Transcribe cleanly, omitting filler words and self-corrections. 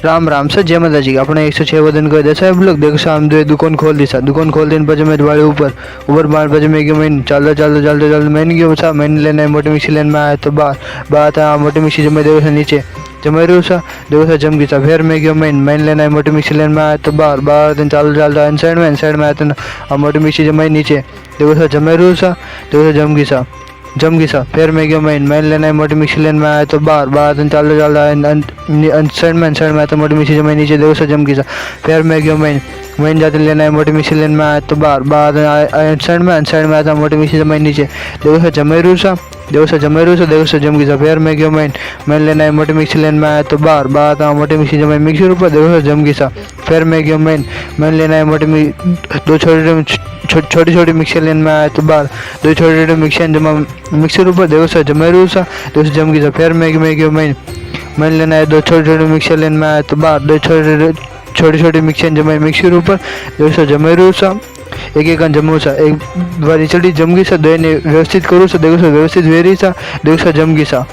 Ram Ram sir, जय माता जी। अपने 106 वजन को दशा है ब्लॉक देखो शाम दो दुकान खोल दी सा दुकान खोल दिन बजे मैं वाले ऊपर ऊपर 12 बजे मैं गयो मैं चलते मैंने गयो सा मैंने लेना है मोटी मिक्सी लेने में आया तो बात है मोटी मिक्सी जमे देखो सा नीचे जमे रू सा देखो सा जम गई सा फिर मैं गयो मैंने लेना है मोटी मिक्सी लेने में आया तो बार दिन चलता इनसाइड में आया तो मोटी मिक्सी जमे नीचे देखो सा जमे रू सा देखो सा जम गई सा फिर मैं गयो मैंने लेना है मोटी मिक्सी लेने में आया तो बार दिन चलता साइड में आया तो मोटी मिक्सी जमे नीचे देखो सा जम गई सा फिर मैं गयो मैंने जाते लेना है मोटी मिक्सी लेने में आया तो बार साइड में आया तो मोटी मिक्सी जमे नीचे देखो सा जमे रू सा देखो सा जम गई सा फिर मैं गयो मैंने लेना है मोटी मिक्सी लेने में आया तो बार मोटी मिक्सी जमे मिक्सी ऊपर देखो सा जम गई सा फिर मैं गयो मैंने लेना है दो छोटी छोटी मिक्सी लेने में आया तो बार दो छोटी छोटी मिक्सी जमा मिक्सर ऊपर देखो सा जमे रू सा देखो सा जम गई सा फिर मैं गयो मैंने लेना है दो छोटी छोटी मिक्सी लेने में आया तो बार दो छोटी छोटी मिक्सी जमा मिक्सर ऊपर देखो सा जमे रू सा एक जमू सा एक बार चढ़ी जम गई सा दो व्यवस्थित करूँ सा देखो सा व्यवस्थित वेरी सा देखो सा जम गई सा।